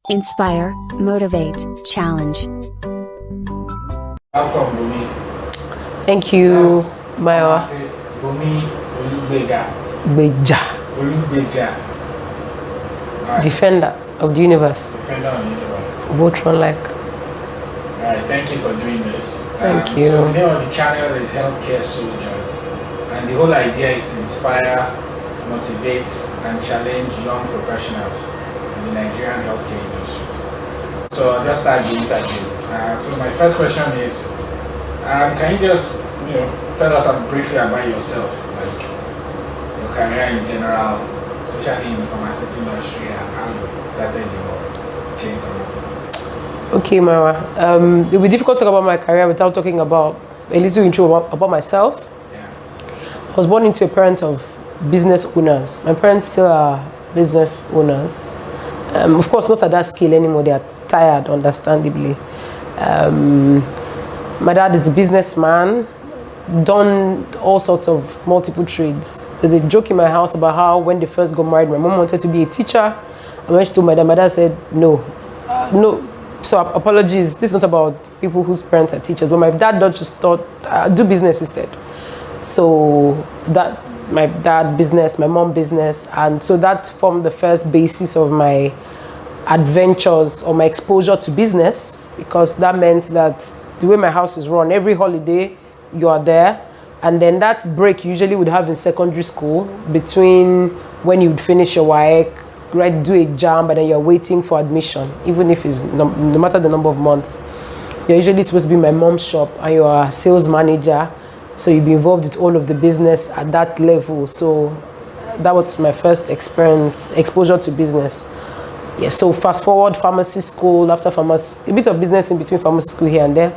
Inspire, motivate, challenge. Welcome, Bunmi. Thank you, Maya. Pharmacist Bunmi Olugbeja. Olugbeja. Right. Defender of the universe. Defender of the universe. Voltron like. Alright, thank you for doing this. Thank you. So the name of the channel is Healthcare Soldiers. And the whole idea is to inspire, motivate, and challenge young professionals in the Nigerian healthcare industry. So I'll just start the interview. So my first question is, can you just tell us briefly about yourself, like your career in general, especially in the pharmaceutical industry, and how you started your chain pharmacy? Okay, Mara. It will be difficult to talk about my career without talking about a little intro about myself. Yeah. I was born into a parent of business owners. My parents still are business owners. Of course, not at that scale anymore. They are tired, understandably. My dad is a businessman, done all sorts of multiple trades. There's a joke in my house about how when they first got married, my mom wanted to be a teacher. And when she told my dad said, no. So apologies, this is not about people whose parents are teachers, but my dad just thought, do business instead. So that, my dad business, my mom business, and so that formed the first basis of my adventures or my exposure to business, because that meant that the way my house is run, every holiday you are there, and then that break you usually would have in secondary school between when you'd finish your WAEC, right, do a jam, and then you're waiting for admission, even if it's no matter the number of months. You're usually supposed to be in my mom's shop and you're a sales manager, so you'll be involved with all of the business at that level. So that was my first exposure to business. Yeah, so fast forward, pharmacy school, after pharmacy, a bit of business in between pharmacy school here and there.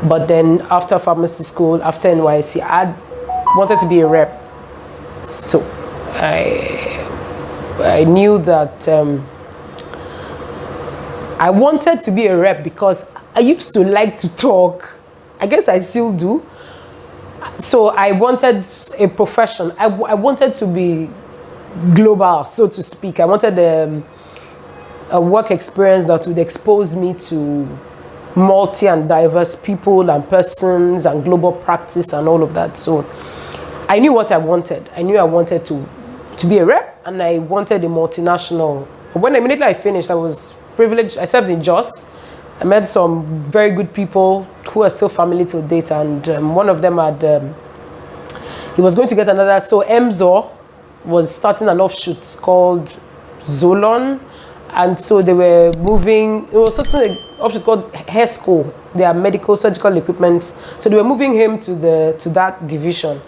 But then after pharmacy school, after NYC, I wanted to be a rep. So I knew that I wanted to be a rep because I used to like to talk. I guess I still do. So I wanted a profession. I wanted to be global, so to speak. I wanted a work experience that would expose me to multi and diverse people and persons and global practice and all of that. So I knew what I wanted. I knew I wanted to be a rep, and I wanted a multinational. When immediately I finished, I was privileged. I served in JOS. I met some very good people who are still family till date, and one of them had, he was going to get another, so Emzor was starting an offshoot called Zolon, and so they were moving, it was something an offshoot called Hair School, they are medical surgical equipment, so they were moving him to that division,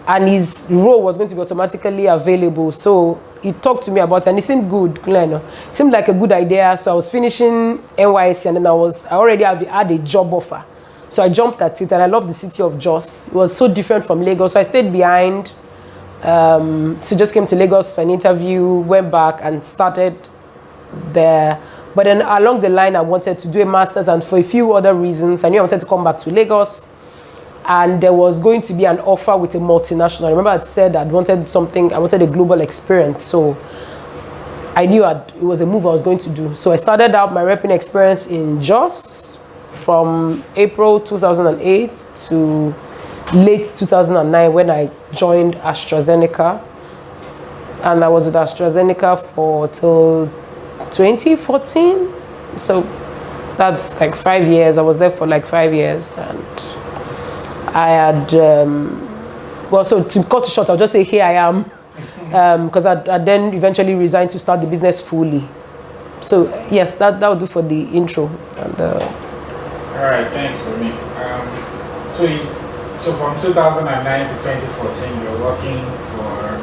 and his role was going to be automatically available. So he talked to me about it, and it seemed good. It seemed like a good idea. So I was finishing NYC, and then I already had a job offer. So I jumped at it, and I loved the city of Jos. It was so different from Lagos. So I stayed behind. So just came to Lagos for an interview, went back and started there. But then along the line, I wanted to do a master's, and for a few other reasons, I knew I wanted to come back to Lagos. And there was going to be an offer with a multinational. I remember I said I wanted a global experience. So I knew it was a move I was going to do. So I started out my repping experience in JOS from April 2008 to late 2009 when I joined AstraZeneca. And I was with AstraZeneca for till 2014. So that's like 5 years. I was there for like 5 years, and I had, so to cut it short, I'll just say here I am, because I then eventually resigned to start the business fully. So yes, that would do for the intro. And, all right, thanks for me. So from 2009 to 2014, you were working for a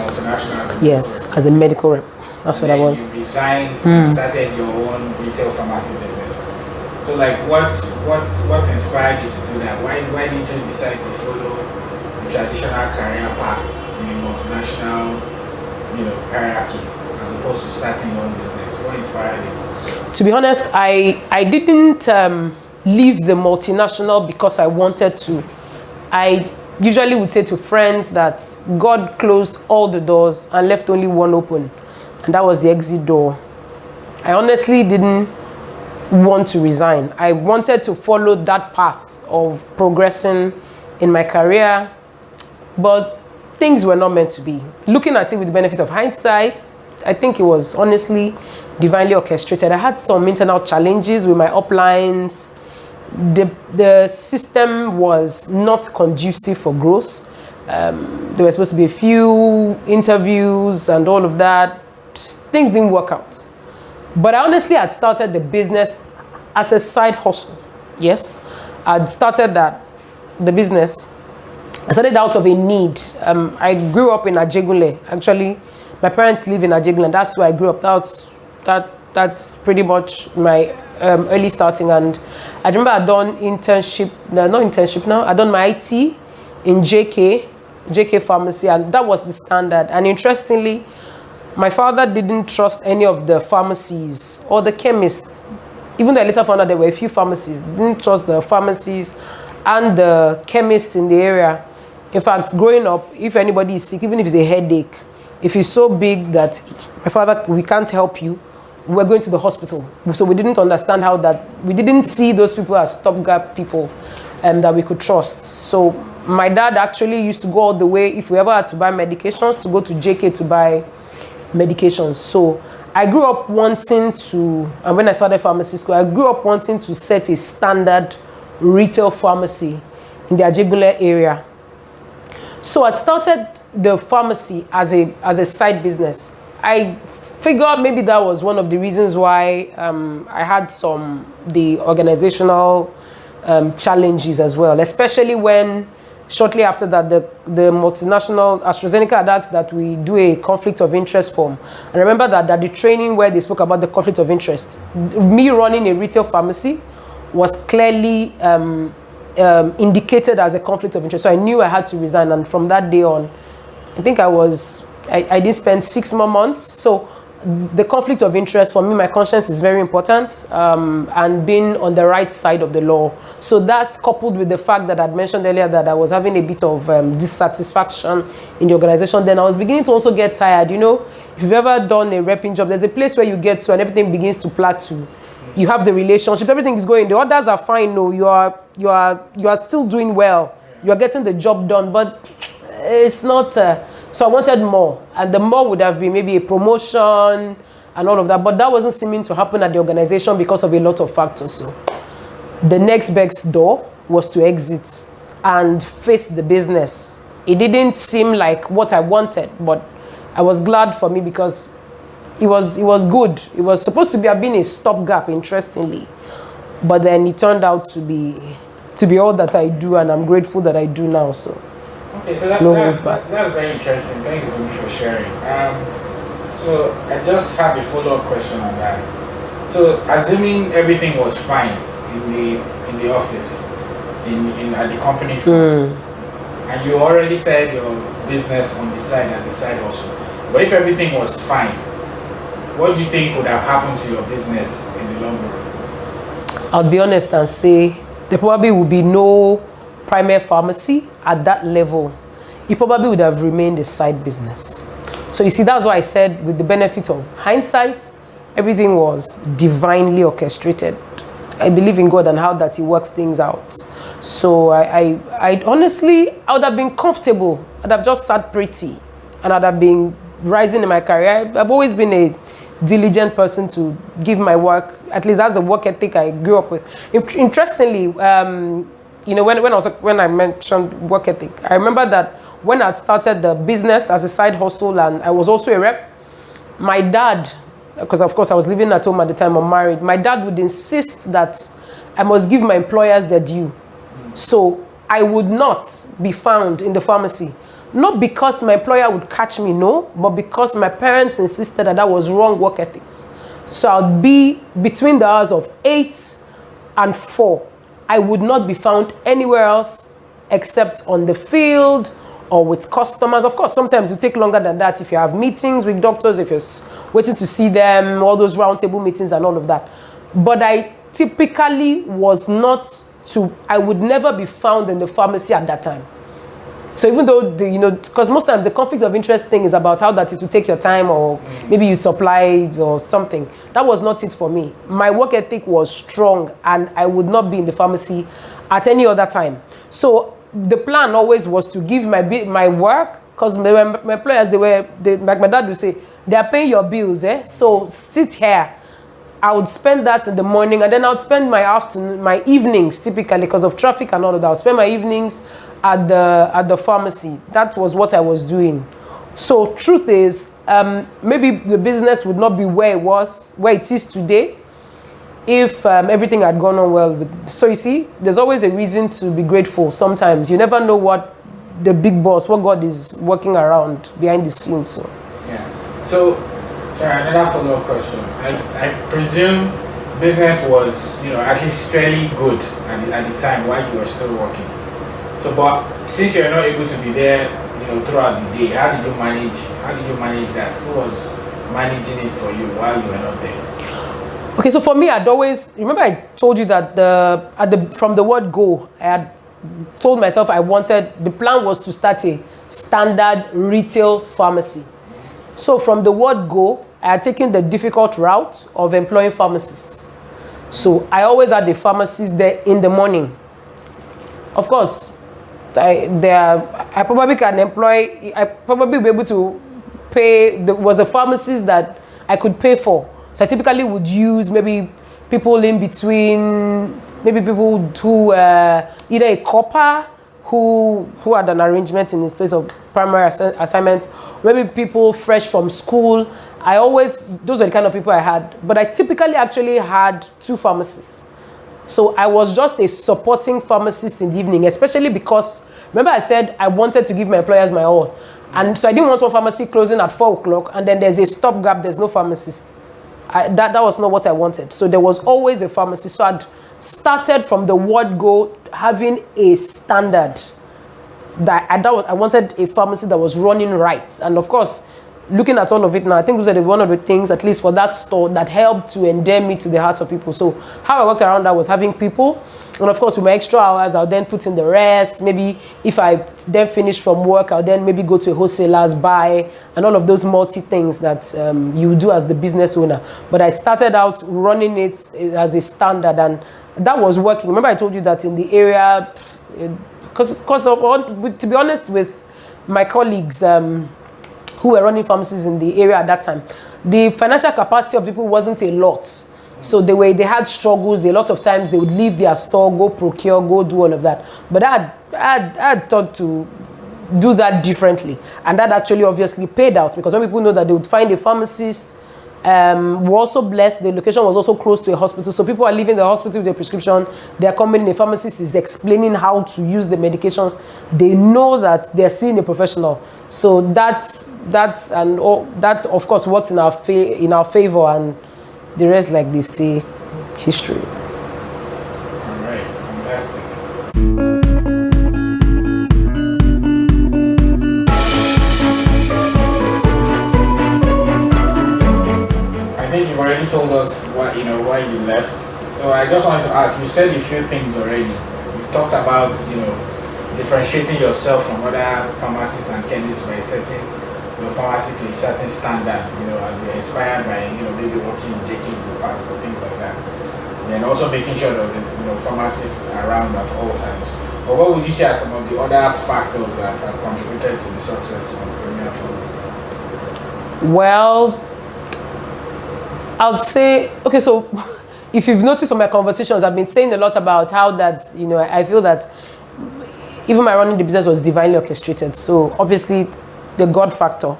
multinational. Yes, as a medical rep. That's what I was. You resigned and started your own retail pharmacy business. So like what's inspired you to do that? Why didn't you decide to follow the traditional career path in a multinational, hierarchy, as opposed to starting your own business? What inspired you? To be honest, I didn't leave the multinational because I wanted to. I usually would say to friends that God closed all the doors and left only one open, and that was the exit door. I honestly didn't want to resign. I wanted to follow that path of progressing in my career, but things were not meant to be. Looking at it with the benefit of hindsight, I think it was honestly divinely orchestrated. I had some internal challenges with my uplines. The system was not conducive for growth. There were supposed to be a few interviews and all of that. Things didn't work out. But I honestly had started the business as a side hustle. Yes, I'd started the business. I started out of a need. I grew up in Ajegunle. Actually, my parents live in Ajegunle, and that's where I grew up. That's pretty much my early starting. And I remember I'd done internship. No, not internship now. I'd done my IT in JK Pharmacy, and that was the standard. And interestingly, my father didn't trust any of the pharmacies or the chemists. Even though I later found out there were a few pharmacies, they didn't trust the pharmacies and the chemists in the area. In fact, growing up, if anybody is sick, even if it's a headache, if it's so big that my father, we can't help you, we're going to the hospital. So we didn't understand how that, we didn't see those people as stopgap people that we could trust. So my dad actually used to go all the way, if we ever had to buy medications, to go to JK to buy medications. So I grew up wanting to, and when I started pharmacy school, I grew up wanting to set a standard retail pharmacy in the Ajegunle area. So I started the pharmacy as a side business. I figured maybe that was one of the reasons why I had the organizational challenges as well, especially when shortly after that the multinational AstraZeneca had asked that we do a conflict of interest form. I remember that the training where they spoke about the conflict of interest, me running a retail pharmacy was clearly indicated as a conflict of interest. So I knew I had to resign, and from that day on, I think I did spend 6 more months. So the conflict of interest, for me, my conscience is very important, and being on the right side of the law. So that, coupled with the fact that I'd mentioned earlier that I was having a bit of dissatisfaction in the organization, then I was beginning to also get tired. You know, if you've ever done a repping job, there's a place where you get to and everything begins to plateau. You have the relationships, everything is going. The others are fine. No, you are still doing well. You are getting the job done, but it's not. So I wanted more, and the more would have been maybe a promotion and all of that. But that wasn't seeming to happen at the organization because of a lot of factors. So the next best door was to exit and face the business. It didn't seem like what I wanted, but I was glad for me because it was good. It was supposed to have been a stopgap, interestingly, but then it turned out to be all that I do, and I'm grateful that I do now. So. Okay, so that's very interesting. Thanks, Bunmi, for sharing. So I just have a follow-up question on that. So assuming everything was fine in the office, at the company front, and you already said your business on the side as a side hustle, but if everything was fine, what do you think would have happened to your business in the long run? I'll be honest and say there probably would be no Primeah Pharmacy at that level. It probably would have remained a side business. So you see, that's why I said, with the benefit of hindsight, everything was divinely orchestrated. I believe in God and how that He works things out. So I honestly, I would have been comfortable. I'd have just sat pretty, and I'd have been rising in my career. I've always been a diligent person to give my work. At least that's the work ethic I grew up with. Interestingly, you know, when I mentioned work ethic, I remember that when I'd started the business as a side hustle and I was also a rep, my dad, because of course I was living at home at the time, I'm married, my dad would insist that I must give my employers their due. So I would not be found in the pharmacy. Not because my employer would catch me, no, but because my parents insisted that was wrong work ethics. So I'd be between the hours of 8 and 4. I would not be found anywhere else except on the field or with customers. Of course, sometimes it will take longer than that if you have meetings with doctors, if you're waiting to see them, all those roundtable meetings and all of that. But I typically I would never be found in the pharmacy at that time. So even though, because most times the conflict of interest thing is about how that it will take your time, or maybe you supplied or something. That was not it for me. My work ethic was strong, and I would not be in the pharmacy at any other time. So the plan always was to give my work, because my employers, like my dad would say, they are paying your bills, so sit here. I would spend that in the morning, and then I would spend my evenings, typically because of traffic and all of that. I would spend my evenings at the pharmacy. That was what I was doing. So truth is, maybe the business would not be where it is today, if everything had gone on well. So you see, there's always a reason to be grateful. Sometimes you never know what the big boss, what God is working around behind the scenes. So yeah. So another follow-up question. I presume business was, at least fairly good at the time while you were still working. So, but since you're not able to be there, throughout the day, how did you manage that? Who was managing it for you while you were not there? Okay, so for me, I'd always remember I told you that from the word go, I had told myself the plan was to start a standard retail pharmacy. So from the word go, I had taken the difficult route of employing pharmacists. So I always had a pharmacist there in the morning. Of course, I probably be able to pay. There was a pharmacist that I could pay for. So I typically would use maybe people in between, maybe people who either a copper who had an arrangement in his place of primary assignments, maybe people fresh from school. Those are the kind of people I had. But I typically actually had 2 pharmacists. So I was just a supporting pharmacist in the evening, especially because, remember I said I wanted to give my employers my all. And so I didn't want one pharmacy closing at 4 o'clock and then there's a stopgap, there's no pharmacist. That was not what I wanted. So there was always a pharmacist. So I'd started from the word go having a standard. I wanted a pharmacy that was running right. And of course, looking at all of it now, I think those are one of the things, at least for that store, that helped to endear me to the hearts of people. So how I worked around that was having people. And of course, with my extra hours, I'll then put in the rest. Maybe if I then finish from work, I'll then maybe go to a wholesaler's, buy, and all of those multi things that you do as the business owner. But I started out running it as a standard, and that was working. Remember I told you that in the area, to be honest with my colleagues, who were running pharmacies in the area at that time, the financial capacity of people wasn't a lot. So they had struggles. A lot of times they would leave their store, go procure, go do all of that. But I had thought to do that differently. And that actually obviously paid out, because when people know that they would find a pharmacist, we're also blessed. The location was also close to a hospital. So people are leaving the hospital with a prescription. They're coming, the pharmacist is explaining how to use the medications. They know that they're seeing a professional. So that of course worked in our favor, and the rest, like they say, history. All right, fantastic. I think you've already told us why you left. So I just wanted to ask, you said a few things already. You've talked about, differentiating yourself from other pharmacists and chemists by setting your pharmacy to a certain standard, and you're inspired by, maybe working in JK in the past or things like that. And also making sure that, pharmacists around at all times. But what would you say are some of the other factors that have contributed to the success of Primeah Pharmacy? Well, I would say, okay, so if you've noticed from my conversations, I've been saying a lot about how that, I feel that even my running the business was divinely orchestrated. So obviously, the God factor.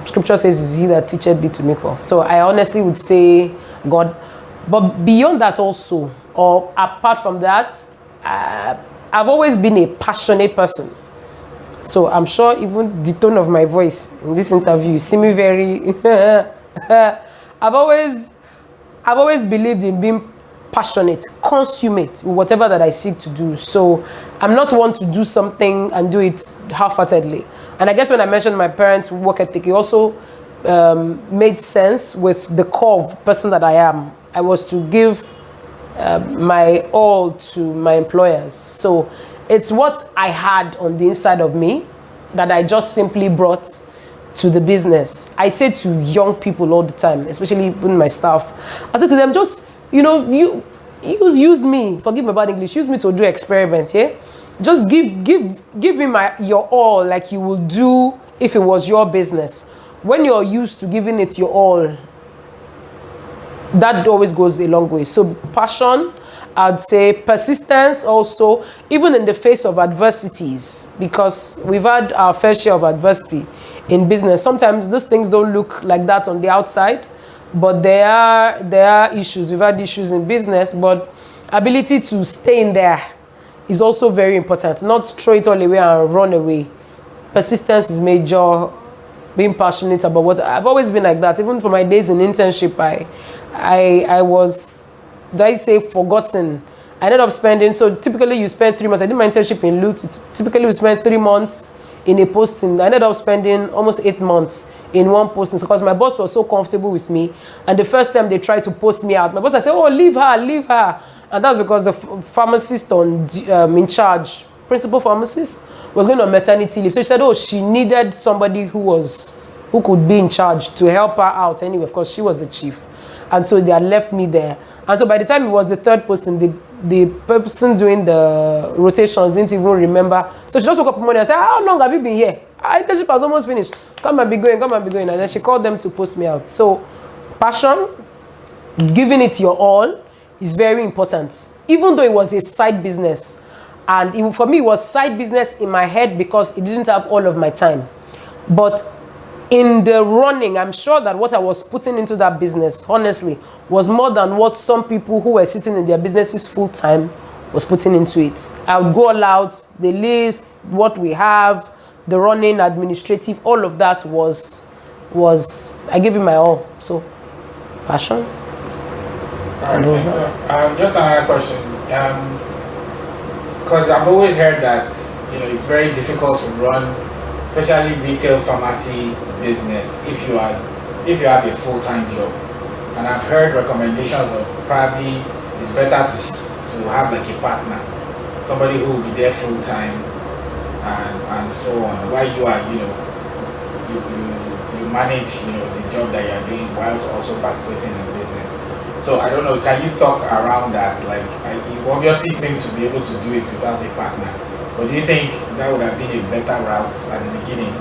Scripture says, "Is he that teacheth thee to make wealth?" So I honestly would say God. But beyond that also, or apart from that, I've always been a passionate person. So I'm sure even the tone of my voice in this interview, you see me very... I've always believed in being passionate, consummate with whatever that I seek to do. So I'm not one to do something and do it half-heartedly. And I guess when I mentioned my parents' work ethic, it also made sense with the core of person that I am. I was to give my all to my employers. So It's what I had on the inside of me that I just simply brought to the business. I say to young people all the time, especially in my staff, I say to them, just, you use me, forgive me about English, use me to do experiments, yeah? Just give me your all, like you will do if it was your business. When you're used to giving it your all, that always goes a long way. So passion, I'd say persistence also, even in the face of adversities, because we've had our fair share of adversity in business. Sometimes those things don't look like that on the outside, but there are issues. We've had issues in business, but ability to stay in there is also very important. Not throw it all away and run away. Persistence is major. Being passionate about what I've always been like that. Even for my days in internship, I was, do I say, forgotten. I ended up spending, so typically you spend 3 months. I did my internship in Lut. Typically we spend 3 months in a posting. I ended up spending almost 8 months in one posting because my boss was so comfortable with me. And the first time they tried to post me out, my boss, I said, oh, leave her. And that's because the pharmacist in charge, principal pharmacist, was going on maternity leave. So she said, oh, she needed somebody who could be in charge to help her out anyway. Of course, she was the chief. And so they had left me there. And so by the time it was the third posting, the person doing the rotations didn't even remember. So she just woke up in the morning and said, how long have you been here? Our internship has almost finished. Come and be going. And then she called them to post me out. So passion, giving it your all is very important. Even though it was a side business. And for me, it was side business in my head because it didn't have all of my time. But in the running, I'm sure that what I was putting into that business, honestly, was more than what some people who were sitting in their businesses full time was putting into it. I would go all out, the list, what we have, the running, administrative, all of that was I gave it my all. So, passion. All right, thanks. Just another question. Because I've always heard that it's very difficult to run, especially retail pharmacy business, if you have a full-time job. And I've heard recommendations of probably it's better to have like a partner, somebody who will be there full-time and so on. While you are you manage the job that you're doing whilst also participating in business. So I don't know, can you talk around that? Like, you obviously seem to be able to do it without a partner, but do you think that would have been a better route at the beginning?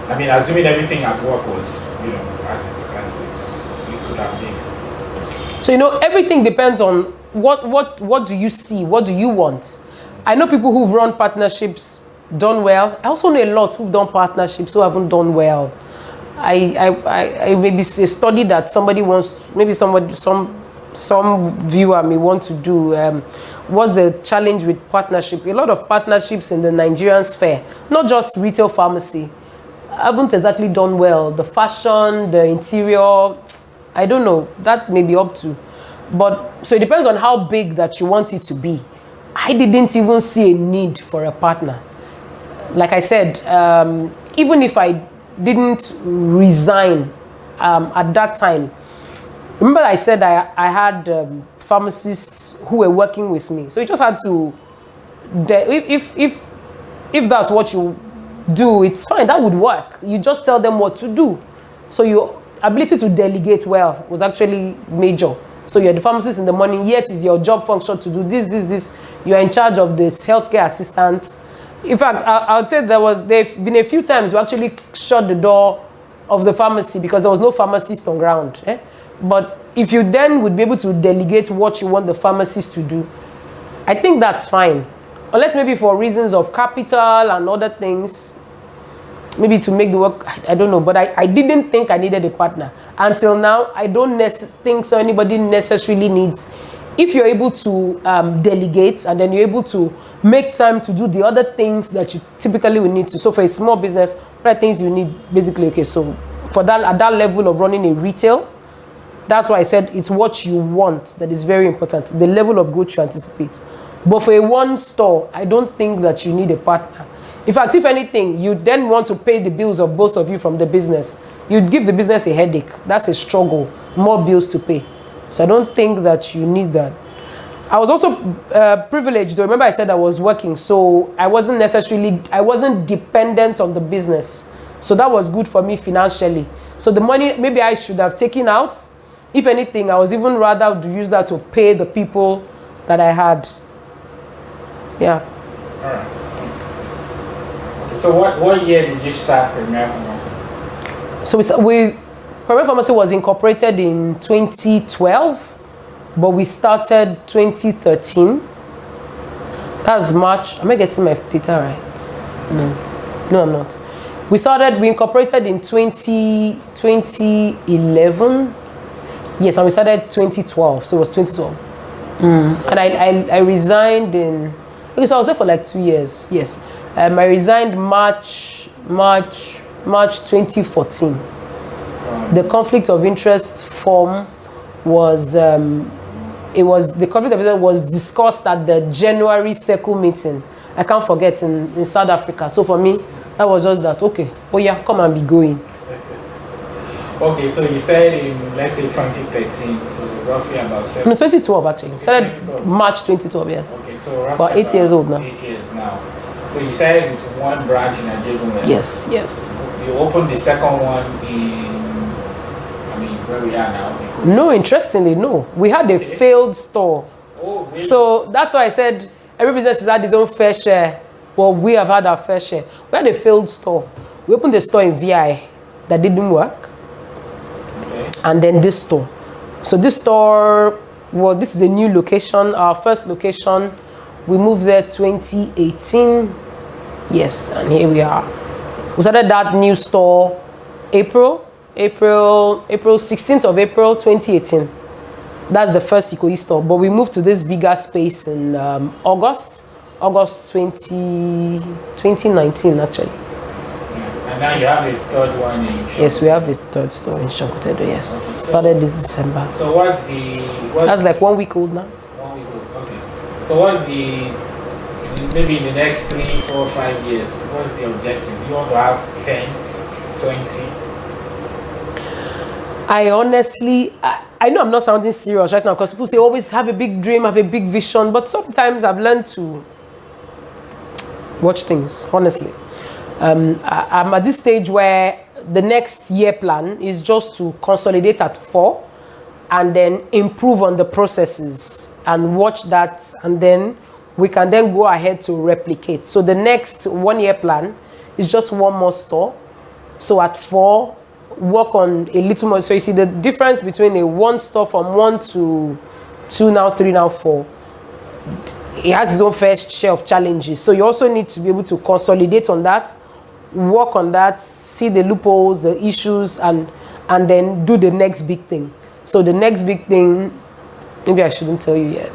I mean, assuming everything at work was, as it could have been. So everything depends on what do you see, what do you want. I know people who've run partnerships done well. I also know a lot who've done partnerships who haven't done well. I maybe a study that somebody wants, maybe some viewer may want to do. What's the challenge with partnership? A lot of partnerships in the Nigerian sphere, not just retail pharmacy, haven't exactly done well. The fashion, the interior, I don't know. That may be up to. But so it depends on how big that you want it to be. I didn't even see a need for a partner. Like I said, even if I didn't resign at that time. Remember I said I had pharmacists who were working with me. So you just had to, if that's what you do, it's fine, that would work. You just tell them what to do. So your ability to delegate well was actually major. So you're the pharmacist in the morning, yet it's your job function to do this. You're in charge of this healthcare assistant. In fact, I would say there've been a few times we actually shut the door of the pharmacy because there was no pharmacist on ground. But if you then would be able to delegate what you want the pharmacist to do, I think that's fine. Unless maybe for reasons of capital and other things, maybe to make the work, I don't know. But I didn't think I needed a partner. Until now, I don't think so anybody necessarily needs. If you're able to delegate and then you're able to make time to do the other things that you typically will need to. So for a small business, what are things you need basically? Okay, so for that, at that level of running a retail, that's why I said it's what you want that is very important. The level of growth you anticipate. But for a one store, I don't think that you need a partner. In fact, if anything, you then want to pay the bills of both of you from the business. You'd give the business a headache. That's a struggle. More bills to pay. So I don't think that you need that. I was also privileged. Remember I said I was working, so I wasn't dependent on the business. So that was good for me financially. So the money maybe I should have taken out, if anything, I was even rather to use that to pay the people that I had. Yeah. All right. Okay. So what year did you start Primeah Pharmacy? So Primeah Pharmacy was incorporated in 2012, but we started 2013. That's March. Am I getting my data right? No, I'm not. We incorporated in 2011. Yes, and we started 2012. So it was 2012. And I resigned in. Okay, so I was there for like 2 years. Yes, I resigned March 2014. The conflict of interest form was the conflict of interest was discussed at the January circle meeting. I can't forget in South Africa. So for me, that was just that. Okay, oh yeah, come and be going. Okay, so you said in, let's say 2013, so roughly about 7. No, 2012 actually. Okay, Started 2012. March 2012, yes. Okay, so roughly About 8 years old now. 8 years now. So you started with one branch in Ajegunle. Yes. You opened the second one where we are now. No, interestingly, no. We had a failed store. Oh, really? So that's why I said every business has had its own fair share. Well, we have had our fair share. We had a failed store. We opened a store in VI that didn't work. Okay. And then this store. So this store, well, this is a new location. Our first location, we moved there 2018. Yes, and here we are. We started that new store April 16th of April 2018. That's the first Ikoyi store. But we moved to this bigger space in August 2019 actually. Yeah. And now you have a third one in Shankotedo. Yes, we have a third store in Shankotedo, yes. Okay, Started this December. So That's like 1 week old now. 1 week old, okay. So maybe in the next 3, 4, 5 years, what's the objective? Do you want to have 10, 20? I honestly, I know I'm not sounding serious right now because people say always have a big dream, have a big vision, but sometimes I've learned to watch things, honestly. I'm at this stage where the next year plan is just to consolidate at 4 and then improve on the processes and watch that, and then we can then go ahead to replicate. So the next 1 year plan is just one more store. So at 4, work on a little more. So you see the difference between a 1 store from 1 to 2, now 3, now 4. It has its own fair share of challenges. So you also need to be able to consolidate on that, work on that, see the loopholes, the issues, and then do the next big thing. So the next big thing, maybe I shouldn't tell you yet,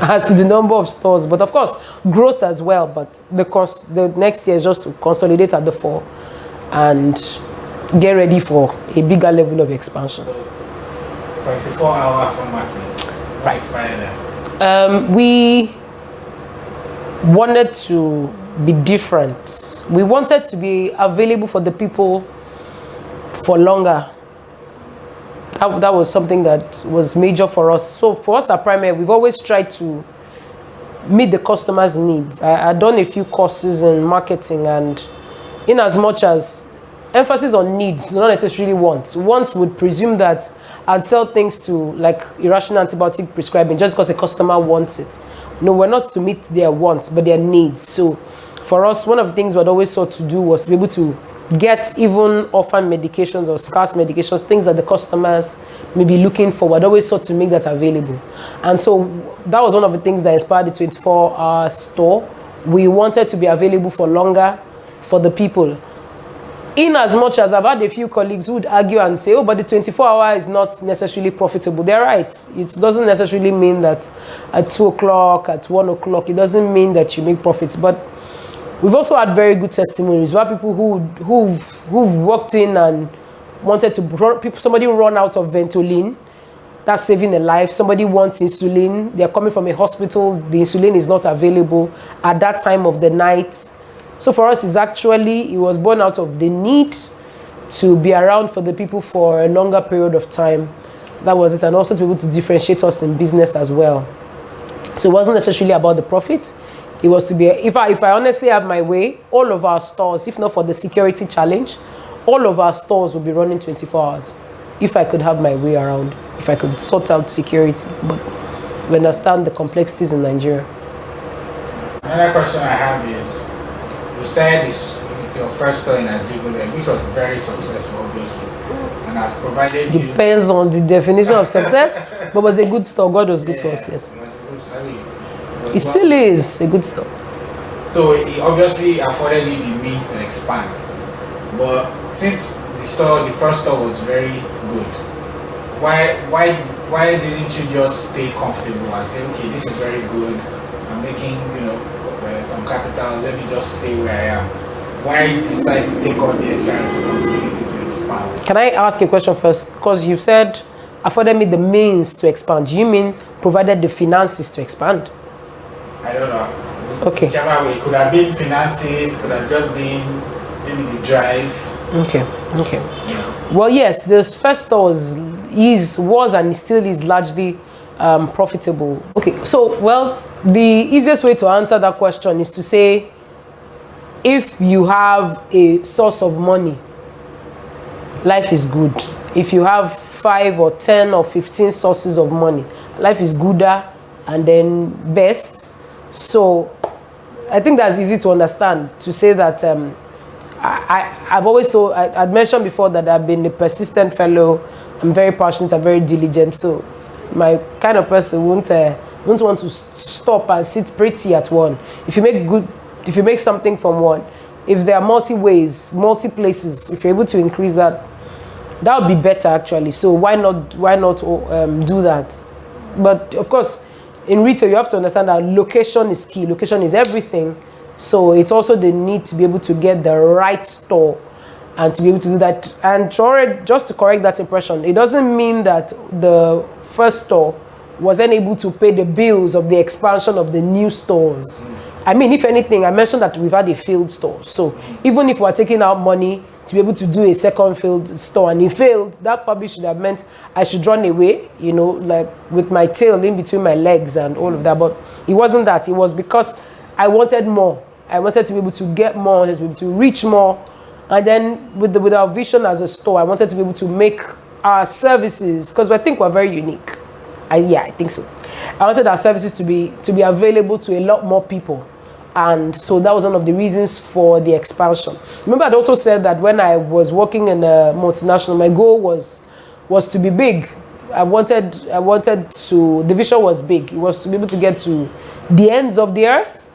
as to the number of stores, but of course growth as well. But the next year is just to consolidate at the 4 and get ready for a bigger level of expansion. 24-hour pharmacy. Right. That. We wanted to be different. We wanted to be available for the people for longer. That was something that was major for us. So for us at Primeah, we've always tried to meet the customer's needs. I've done a few courses in marketing, and in as much as emphasis on needs, not necessarily wants. Wants would presume that I'd sell things to like irrational antibiotic prescribing just because a customer wants it. No, we're not to meet their wants, but their needs. So for us, one of the things we'd always sought to do was to be able to get even orphan medications or scarce medications, things that the customers may be looking for. We'd always sought to make that available. And so that was one of the things that inspired the 24-hour store. We wanted to be available for longer for the people. In as much as I've had a few colleagues who would argue and say, oh, but the 24-hour is not necessarily profitable. They're right. It doesn't necessarily mean that at 2 o'clock, at 1 o'clock, it doesn't mean that you make profits. But we've also had very good testimonies where people who've walked in and wanted to, somebody run out of Ventolin, that's saving a life. Somebody wants insulin. They're coming from a hospital. The insulin is not available at that time of the night. So for us, it was born out of the need to be around for the people for a longer period of time. That was it. And also to be able to differentiate us in business as well. So it wasn't necessarily about the profit. It was to be, if I honestly have my way, all of our stores, if not for the security challenge, all of our stores will be running 24 hours. If I could have my way around, if I could sort out security. But we understand the complexities in Nigeria. Another question I have is, you started this with your first store in Ajigule, which was very successful, obviously, and has provided you... Depends on the definition of success, but it was a good store. God was good to us, yes. It still is a good store. So it obviously afforded you the means to expand. But since the first store was very good, why didn't you just stay comfortable and say, okay, this is very good, I'm making some capital, let me just stay where I am? Why decide to take on the extra responsibility to expand? Can I ask a question first? Because you've said afforded me the means to expand. Do you mean provided the finances to expand? I don't know. Okay. Whichever way, it could have been finances, could have just been maybe the drive. Okay. Yeah. Well, yes, the first store was and still is largely profitable. Okay, so the easiest way to answer that question is to say, if you have a source of money, life is good. If you have 5 or 10 or 15 sources of money, life is gooder and then best. So I think that's easy to understand, to say that I've always told, I'd mentioned before that I've been a persistent fellow. I'm very passionate, I'm very diligent. So my kind of person won't want to stop and sit pretty at one. If you make something from one, if there are multi ways, multi places, if you're able to increase that, that would be better actually. So why not do that? But of course, in retail, you have to understand that location is key. Location is everything. So it's also the need to be able to get the right store and to be able to do that. And just to correct that impression, it doesn't mean that the first store wasn't able to pay the bills of the expansion of the new stores. I mean, if anything, I mentioned that we've had a failed store. So even if we're taking out money to be able to do a second failed store and it failed, that probably should have meant I should run away, like with my tail in between my legs and all of that. But it wasn't that. It was because I wanted more. I wanted to be able to get more, to be able to reach more. And then with our vision as a store, I wanted to be able to make our services, because I think we're very unique. I think so. I wanted our services to be available to a lot more people. And so that was one of the reasons for the expansion. Remember, I'd also said that when I was working in a multinational, my goal was to be big. I wanted to, the vision was big. It was to be able to get to the ends of the earth.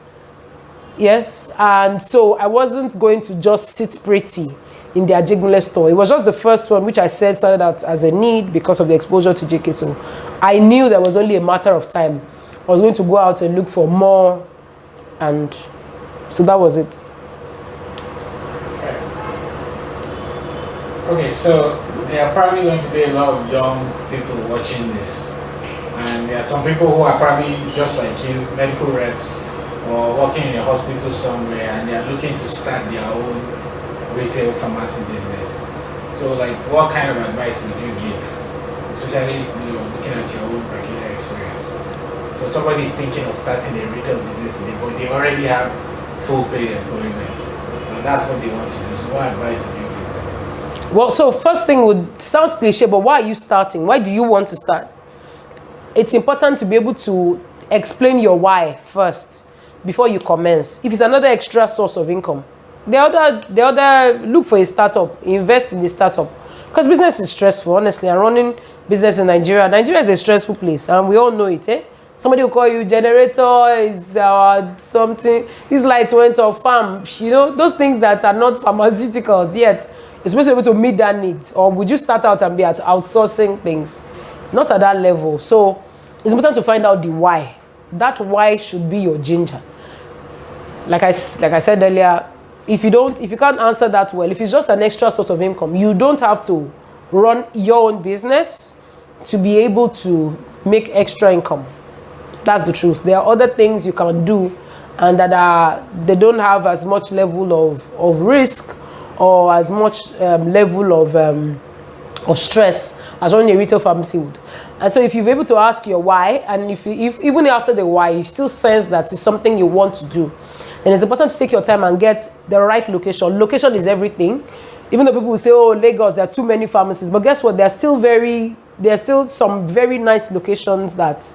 Yes. And so I wasn't going to just sit pretty in the Ajigule store. It was just the first one, which I said started out as a need because of the exposure to JK. So I knew that was only a matter of time. I was going to go out and look for more. And so that was it. Okay, so there are probably going to be a lot of young people watching this. And there are some people who are probably just like you, medical reps, or working in a hospital somewhere, and they are looking to start their own retail pharmacy business. So like, what kind of advice would you give? Especially, looking at your own peculiar experience. So somebody is thinking of starting a retail business today, but they already have full paid employment. And that's what they want to do. So what advice would you give them? Well, so first thing sounds cliche, but why are you starting? Why do you want to start? It's important to be able to explain your why first before you commence. If it's another extra source of income, the other look for a startup, invest in the startup. Because business is stressful, honestly. And running business in Nigeria is a stressful place, and we all know it, eh? Somebody will call you generator, is something, this light went off, farm, those things that are not pharmaceuticals yet. You're supposed to be able to meet that need. Or would you start out and be at outsourcing things? Not at that level. So it's important to find out the why. That why should be your ginger. Like I said earlier, if you can't answer that well, if it's just an extra source of income, you don't have to run your own business to be able to make extra income. That's the truth. There are other things you can do, and they don't have as much level of risk or as much level of stress as running a retail pharmacy would. And so if you're able to ask your why, and if even after the why, you still sense that it's something you want to do, then it's important to take your time and get the right location. Location is everything. Even though people will say, oh, Lagos, there are too many pharmacies. But guess what? There are still some very nice locations that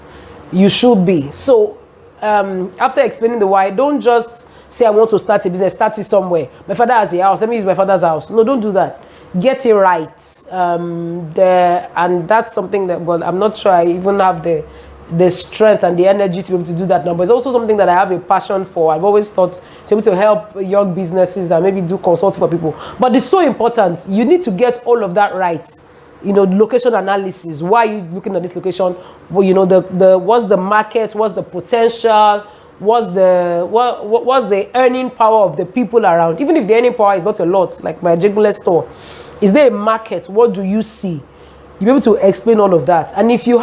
you should be. So after explaining the why, don't just say, I want to start a business, start it somewhere. My father has a house, let me use my father's house. No, don't do that. Get it right. And that's something that, well, I'm not sure I even have the strength and the energy to be able to do that now. But it's also something that I have a passion for. I've always thought to be able to help young businesses and maybe do consulting for people. But it's so important. You need to get all of that right. You know, location analysis. Why are you looking at this location? Well, you know, what's the market? What's the potential? What's the earning power of the people around? Even if the earning power is not a lot, like my Jiggle store, is there a market? What do you see? You'll be able to explain all of that. And if you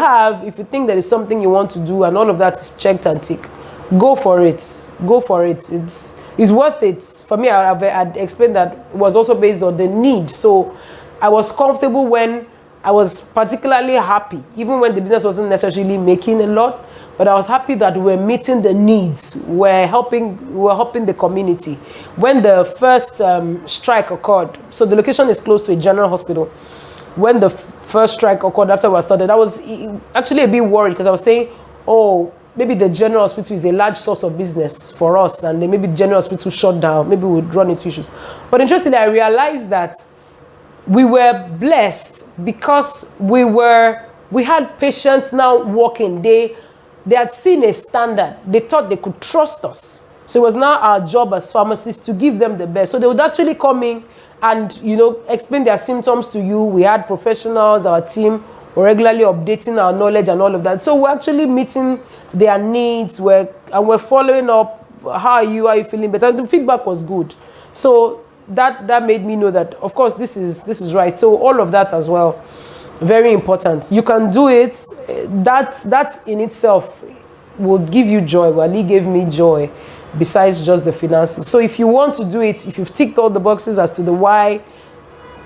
think there is something you want to do and all of that is checked and tick, go for it. Go for it. It's worth it. For me, I'd explained that it was also based on the need. So I was comfortable when I was particularly happy, even when the business wasn't necessarily making a lot, but I was happy that we were meeting the needs. We're helping the community. When the first strike occurred, so the location is close to a general hospital. When the first strike occurred after we started, I was actually a bit worried because I was saying, oh, maybe the general hospital is a large source of business for us, and then maybe the general hospital shut down, maybe we would run into issues. But interestingly, I realized that we were blessed because we had patients now walking. They had seen a standard. They thought they could trust us. So it was now our job as pharmacists to give them the best. So they would actually come in and, you know, explain their symptoms to you. We had professionals, our team were regularly updating our knowledge and all of that. So we're actually meeting their needs. We're following up. How are you? Are you feeling better? And the feedback was good. So that made me know that, of course, this is right. So all of that as well, very important. You can do it. That in itself will give you joy. Well, he gave me joy besides just the finances. So if you want to do it, if you've ticked all the boxes as to the why,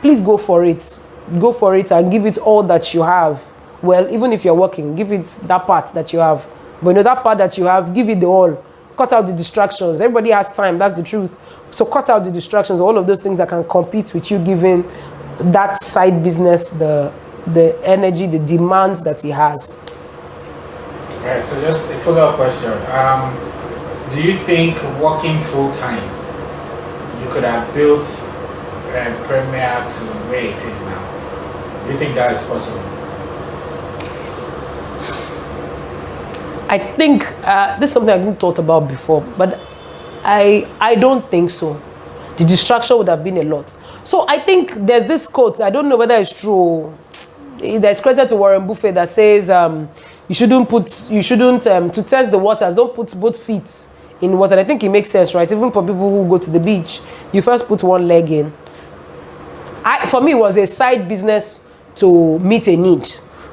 please go for it. Go for it and give it all that you have. Well, even if you're working, give it that part that you have. But you know, that part that you have, give it the all. Cut out the distractions. Everybody has time. That's the truth. So cut out the distractions, all of those things that can compete with you giving that side business the energy, the demands that he has. Right, so just a follow-up question. Do you think working full-time, you could have built Primeah to where it is now? Do you think that is possible? I think this is something I didn't thought about before, but I don't think so. The distraction would have been a lot. So I think there's this quote, I don't know whether it's true. There's credited to Warren Buffett that says you shouldn't to test the waters, don't put both feet in water. And I think it makes sense, right? Even for people who go to the beach, you first put one leg in. For me, it was a side business to meet a need.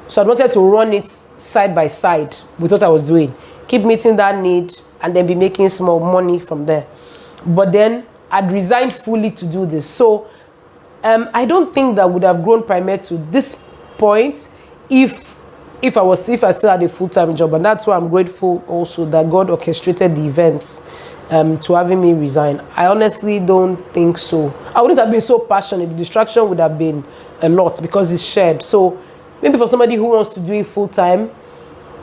So I wanted to run it side by side with what I was doing. Keep meeting that need and then be making small money from there. But then I'd resigned fully to do this. So I don't think that would have grown Primeah to this point if I still had a full-time job. And that's why I'm grateful also that God orchestrated the events to having me resign. I honestly don't think so. I wouldn't have been so passionate. The distraction would have been a lot because it's shared. So maybe for somebody who wants to do it full-time,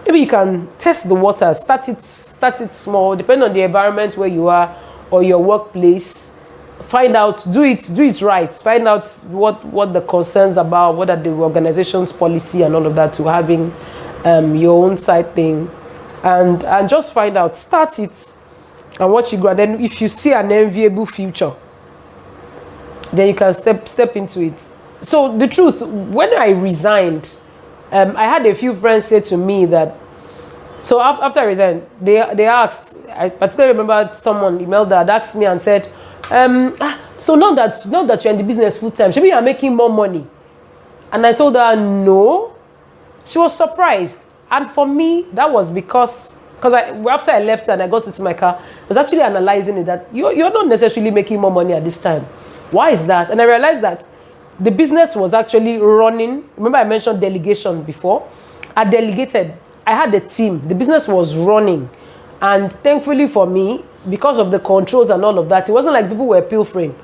maybe you can test the waters, start it small, depending on the environment where you are or your workplace. Find out, do it right. Find out what the concerns about, what are the organization's policy and all of that, to having your own side thing, and just find out, start it and watch it grow. And then if you see an enviable future, then you can step into it. So the truth, when I resigned, I had a few friends say to me that, so after I resigned, they asked, I particularly remember someone emailed that asked me and said, so now that you're in the business full time, maybe you're making more money. And I told her no. She was surprised. And for me, that was because after I left and I got into my car, I was actually analyzing it, that you're not necessarily making more money at this time. Why is that? And I realized that the business was actually running. Remember I mentioned delegation before? I delegated. I had a team. The business was running. And thankfully for me, because of the controls and all of that, it wasn't like people were pilfering.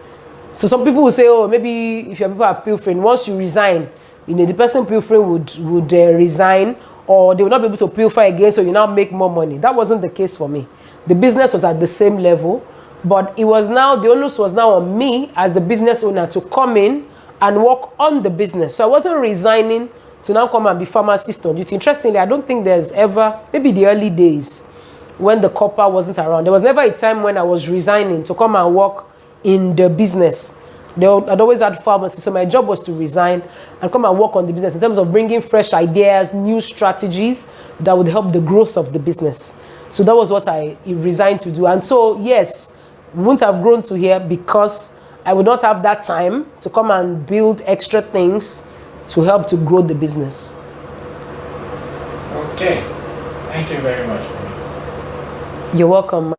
So some people will say, oh, maybe if your people are pilfering, once you resign, the person pilfering would resign, or they will not be able to pilfer again, so you now make more money. That wasn't the case for me. The business was at the same level, but it was now, the onus was now on me as the business owner to come in and work on the business. So I wasn't resigning to now come and be pharmacist on duty. Interestingly, I don't think there's ever, maybe the early days when the copper wasn't around, there was never a time when I was resigning to come and work in the business. I'd always had pharmacy, so my job was to resign and come and work on the business in terms of bringing fresh ideas, new strategies that would help the growth of the business. So that was what I resigned to do. And so, yes, we wouldn't have grown to here because I would not have that time to come and build extra things to help to grow the business. Okay. Thank you very much. You're welcome.